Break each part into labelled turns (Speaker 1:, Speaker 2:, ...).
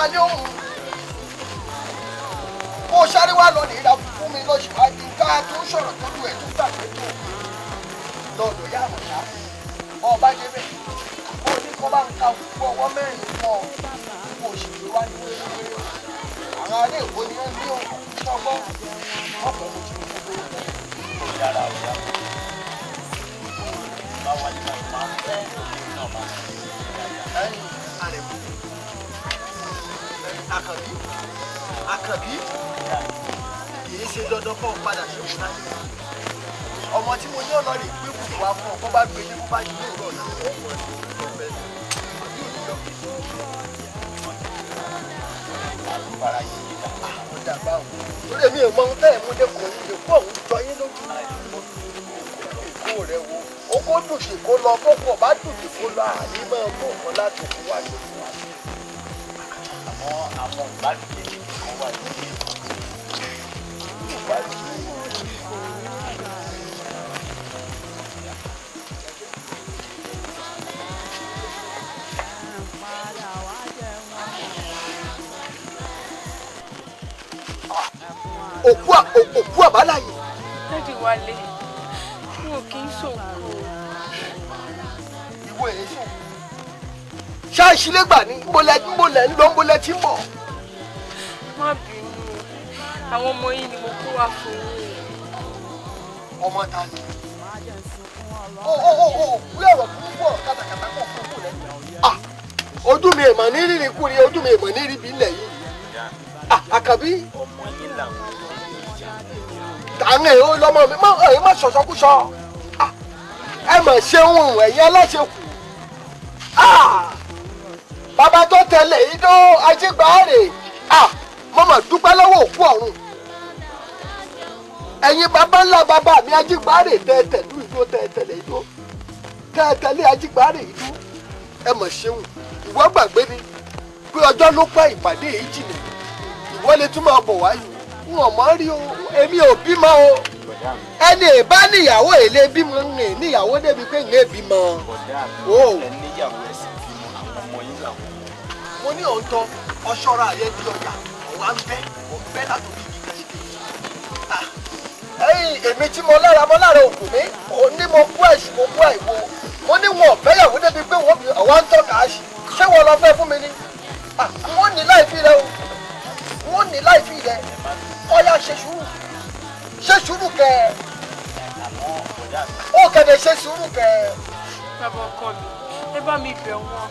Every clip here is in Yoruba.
Speaker 1: ara ní òun kó sáré wá lọ nìyí fún mi lọ́sùn àti ká tó sọ̀rọ̀ tó lu ẹ̀ tó gbàgbé tó lọ́dọ̀ yá àwọn ṣá ọba débẹ̀ ó ní kó bá ń ka fún ọwọ́ mẹ́rin fún ọ kó o sì gbé wá ní ìwé àwọn ará èkó ni wọ́n ní ọgbọ́n ọ̀pọ̀ ló ti gbogbo ìyára ọ̀yá bá wà ní ọ̀pá náà bá ẹ̀yìn àrẹ̀mú Àkànbí kìí ṣe dandan kọ́ padà ṣe òun láti ọmọ tí mo ní ọ̀nà rè gbé kùkù wá fún ọ kó bá gbé ní kó bá yí lóòrọ̀ ọ̀nà ọ̀pọ̀ ẹ̀ àbí òní lọ. àlùfáà yìí àwọn dàgbà ò lórí èmi ò mọ ohun tẹ́ ẹ̀ mú dẹ́kun yìí èkó ọ̀hún jọ yín lójú èkó rẹ̀ wo okó dùdì kó lọ kókò bá dùdì kó lọ àní máa mú nǹkan láti òkú wá sí òkú wá. àwọn ìgbàlódé kan wà ní òkú àbáláyé.
Speaker 2: Dájú Wálé, wọn ò kí ń ṣòkú.
Speaker 1: Ìwọ èyí sùn. Ṣáàṣì lè gbà ní mbólẹ̀ ń lọ mbólẹ̀ tí ń bọ̀.
Speaker 2: Má bínú, àwọn ọmọ yìí ni mo kó wá fún yín.
Speaker 1: Ọmọ ta ni? Wí ọ̀rọ̀ púpọ̀ ọ̀rọ̀ kátàkátà kọ̀ fún òkú rẹ̀. Ojú mi èèmọ̀ ní rírì kúri, ojú mi èèmọ̀ ní ríbi ilẹ̀ yìí. Àkànbí. Ọmọ yín làwọn àwọn èèyàn lọmọ mi èyí má sọ̀sọ́kúsọ ẹ mọ̀ ṣeun ẹ̀yin aláṣekù bàbá tó tẹ̀lé idó ajígbáre mo mọ̀ dúpẹ́ lọ́wọ́ òkú ọ̀run ẹ̀yin bàbá ńlá bàbá mi ajígbáre tẹ̀tẹ̀lú idó tẹ̀tẹ̀lé idó tẹ̀tẹ̀lé ajígbáre idó ẹ mọ̀ ṣeun ìwọ gbàgbé ni pé ọjọ́ ló pẹ́ ìpàdé yìí jìnnà ìwọ lè tún máa bọ̀ wáyé wọn mọ rí o èmi ò bímọ o ẹni ìbá níyàwó èlé bímọ ń níyàwó débi pé ń bímọ o. mo ní òótọ́ ọ̀ṣọ́ra ayé bí ọjà ọ̀wá ń bẹ́ látòrí igi kan ṣe. èmi tí mo lára òkú mi ò ní mo kú ẹ̀sùn mo kú àìwo mo ní wọn ọ̀fẹ́yàwó débi pé wọ́n ọ̀wá ń tọ́ka àṣì ṣé wọn lọ fẹ́ fún mi ni wọ́n ní láì fi rẹ o wọ́n ní láì fi rẹ ọ̀yà ṣe sùúrù kẹ ó kẹ̀dẹ̀ ṣe sùúrù kẹ.
Speaker 2: bàbá ọkọ mi ẹ bá mi bẹ̀ wọ́n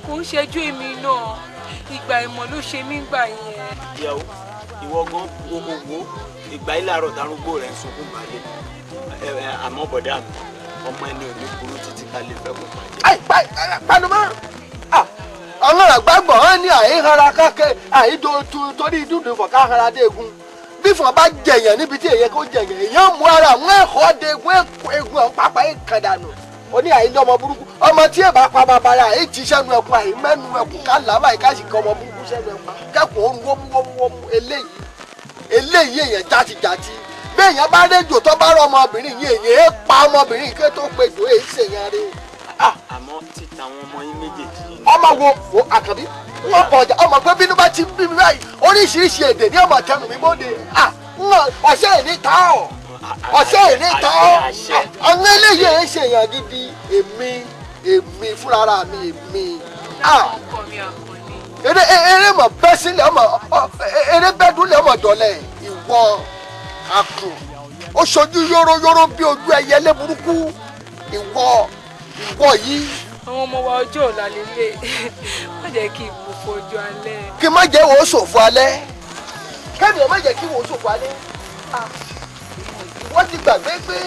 Speaker 2: kò ń ṣẹjú èmi náà ìgbà ìmọ̀ ló ṣe mí gbà yẹn.
Speaker 3: ìyàwó ìwọ gan gbogbo ìgbà ilé àárọ̀ darúgbó rẹ̀ ń sunkún balẹ̀ àmọ́ bọ̀dá mi ọmọ ẹni ò ní burú títí ká lè fẹ́ kó pàdé.
Speaker 1: panumọ́ àwọn àgbàgbọ́ wọn ní àìhara kákẹ́ àìdòtú torí dúdú fọ̀ káhara dégun bí fọ̀ bá jẹ̀yàn níbi tí èyẹ kó jẹ̀yàn èyàn mú ara àwọn ẹ̀kọ́ dégun egun ọ̀pápá ìkàdànù ó ní àìlọ́ ọmọ burúkú ọmọ tí èbá pa bàbá rẹ̀ àì ti sẹ́nu ẹkùn àì mẹ́nu ẹkùn ká làbà ìkásì kan ọmọ burúkú sẹ́nu ẹkùn kẹ́kùn ó ń wọ́mú eléyìí èyàn játijàti bí èyàn bá rédíò tó bá rọ ọmọbìnrin yìí èyàn pa ọmọbìnrin ké tó péjọ èyí ṣèyàn rẹ̀
Speaker 3: àmọ́ títa àwọn ọmọ yín méjèèjì.
Speaker 1: ọmọ wo Àkànbí wọn bọ ọjà ọmọ pé bínú bá ti bí mi báyìí oríṣiríṣi èdè ní ọmọ tẹnu mi bóde ọṣẹ ìní ta ọ ọṣẹ ìní ta ọ ọ̀nà eléyìí ẹ̀ ṣe èèyàn gidi èmi fúnra mi èmi. eré mọ̀ bẹ́ sílẹ̀ ọmọ eré bẹ́ dúlẹ̀ ọmọ dọ̀lẹ̀ ìwọ àkùn ó ṣojú yóró bí ojú ẹyẹlé burúkú ìwọ yìí.
Speaker 2: àwọn ọmọ wa ọjọ́ ọ̀la lélẹ̀ má jẹ́ kí ipò fojú alẹ́.
Speaker 1: kí má jẹ́ wò ó ṣòfò alẹ́ kẹ́mi ọ̀ má jẹ́ kí wò ó ṣòfò alẹ́ wọ́n ti gbàgbé pé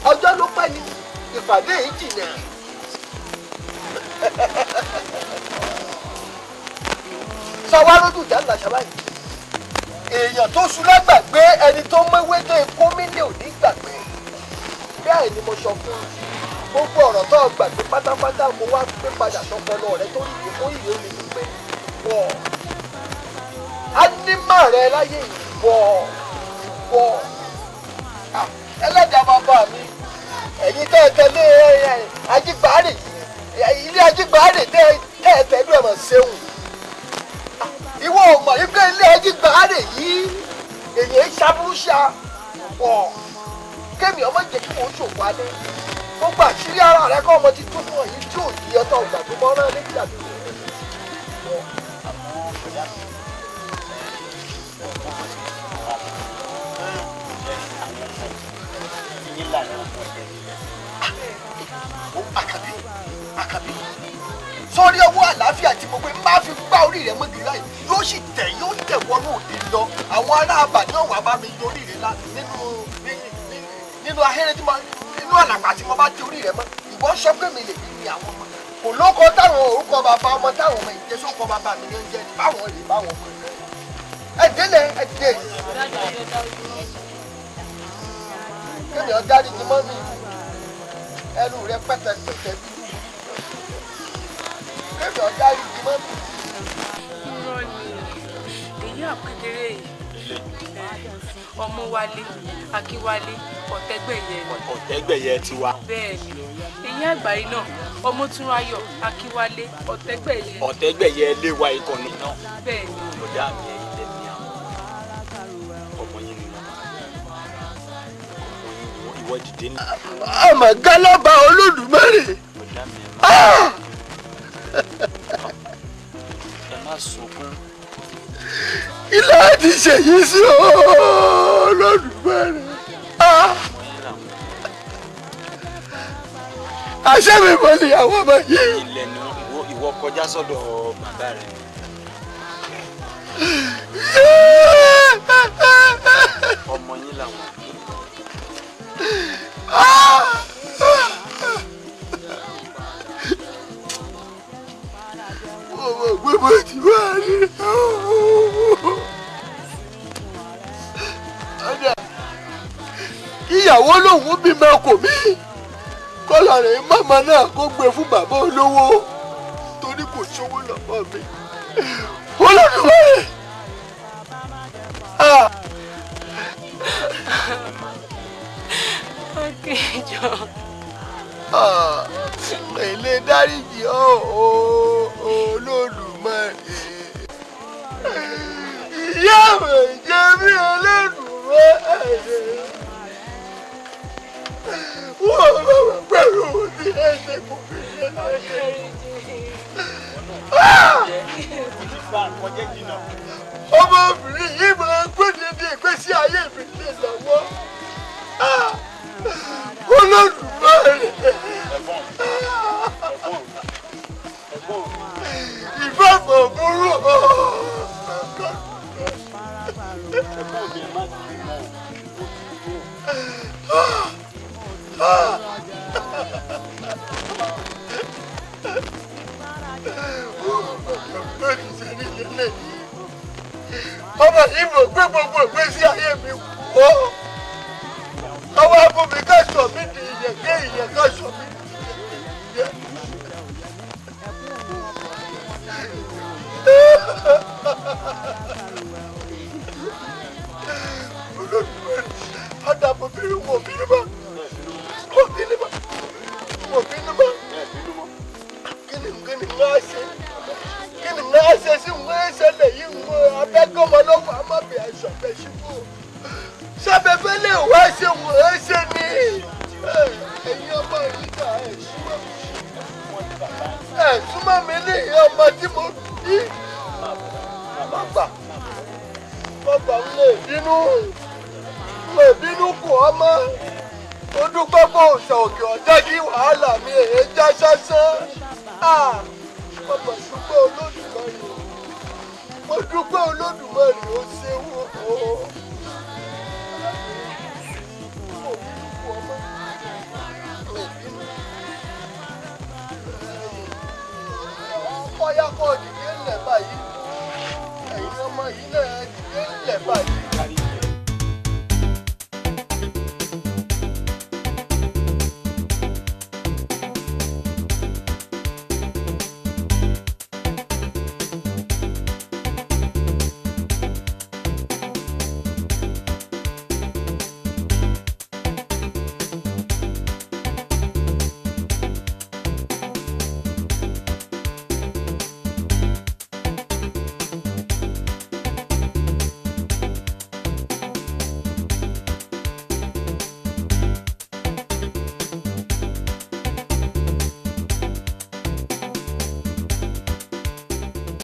Speaker 1: ọjọ́ ló pẹ́ ni ìpàdé yìí jìnnà. sọ wá lójú ìjà ńlá ṣàbáyé èèyàn tó súná gbàgbé ẹni tó mẹ́wé dé kómìnì ò ní gbàgbé bẹ́ẹ̀ ni mo sọ fún un gbogbo ọ̀rọ̀ tó gbàgbé pátápátá mo wá gbé padà sọpọlọ rẹ tó yìí ó yìí ó lè ní pé wọ ánímà rẹ láyé wọ ẹlẹ́dàá bàbá mi ẹ̀yin tẹ́ ẹ tẹ́lé ajígbáàrè ilé ajígbáàrè tẹ́ ẹ tẹ́lú ẹ̀ mọ̀ ṣeun ṣá pọ̀ kémi ọmọ jẹ́ kí wọ́n ṣòfò alẹ́ gbogbo àṣírí ara rẹ kọ́ ọmọ ti tó fún ọ̀yìn tí ò yí ọtọ̀ ìgbà tó mọ́ rán létí àbí Àkàbí sórí ọwọ́ àlàáfíà tí mo pé má fi gbá orí rẹ̀ mọ́gìrì láì yóò sì tẹ̀ yóò tẹ̀ wọnú òde lọ àwọn ará àbà ní ọ̀wà bá mi yọ orí rẹ̀ lá nínú ahẹ́rẹ́ tí mo nínú àlàpà tí mo bá ti orí rẹ̀ mọ́ ìwọ sọ pé mi lè bí mi àwọn ọmọ kò lóko táwọn orúkọ bàbá ọmọ táwọn ọmọ ìjẹsọ kọ bàbá mi ní oúnjẹ ní báwọn rè báwọn ọmọ ẹ délé ẹ dé kémi ọ̀dárí ti mọ́ mi ẹnu rẹ pẹ́tẹ́pẹ́tẹ́ bí kémi ọ̀dárí ti mọ́ mi.
Speaker 2: irọ́ ni èyí àpẹtẹrẹ yìí ọmọ wálé akíwálé ọ̀tẹ́gbẹ̀yẹ.
Speaker 3: ọ̀tẹ́gbẹ̀yẹ ti wá.
Speaker 2: bẹ́ẹ̀ni èyí àgbáyé náà ọmọ túnráyọ̀ akíwálé ọ̀tẹ́gbẹ̀yẹ.
Speaker 3: ọ̀tẹ́gbẹ̀yẹ lé wa ìkànnì náà.
Speaker 2: bẹ́ẹ̀ni.
Speaker 3: ọ̀dà mi ẹ̀yìn lẹ́ni àwọn ọmọ yín ni ìwọ dìde ní.
Speaker 1: àmọ́ gálábà Olódùmarè.
Speaker 3: ẹ má sunkún.
Speaker 1: ilé àti ṣèyí sí Olódùmarè. àṣẹ mi mọ níyàwó ọmọ yìí.
Speaker 3: ilẹ̀ ni ìwọ kọjá sọ́dọ̀ bàbá rẹ̀. ọmọ yín làwọn.
Speaker 1: gbogbo ti wá rí kíyàwó lòun bímọ kò mí kọ́lá rẹ̀ màmá náà kó gbé fún bàbá olówó torí kò sówó lọ́wọ́ mi Olódùmarè.
Speaker 2: Akíjọ.
Speaker 1: Èlé dáríjì Olódùmarè. Ìyá mi jẹ́ bí Olódùmarè. Wọ́n bá wà pẹ̀lú ní ẹsẹ̀ kò fi ṣe láyé. Ọmọbìnrin yìí máa ń gbé dédé ìgbésí ayé mi lè lọ́wọ́. Olódùmarè. Ìbámu burú. Ọmọ yìí mọ̀ pé gbogbo ìgbésí ayé mi wọ́. Ọwọ́ abúmi ká sọ mí di ìyẹ̀kẹ́ ìyẹ̀ ká sọ mí di ìyẹ̀. Olódùmarè, ọ̀dà mo bínú mọ́. Kí ni máa ṣe? Kí ni máa ṣe sí wọ́n ṣẹlẹ̀ yìí wọ́n abẹ́gọ́mọ lọ́wọ́ àmọ́bẹ̀ ẹ̀ṣọ́ fẹ́ ṣubú? Sábẹ́fẹ́ lè wá ṣe wọ́n ṣe ni. Ẹ̀yin ọmọ yìí kà ẹ̀ súnmọ́ mi ní ọmọ tí mo bí. Bàbá ń lè bínú kù ọmọ. Ó dúpẹ́ bó ṣe òkè ọ̀jẹ́ kí wàhálà mi èé já sásán. Bàbá dúpẹ́ Olódùmarè. Mo dúpẹ́ Olódùmarè ó ṣeun o. Ọkọ ya kọ́ dìde ńlẹ̀ báyìí. Ẹ̀yin ọmọ yìí náà dìde ńlẹ̀ báyìí.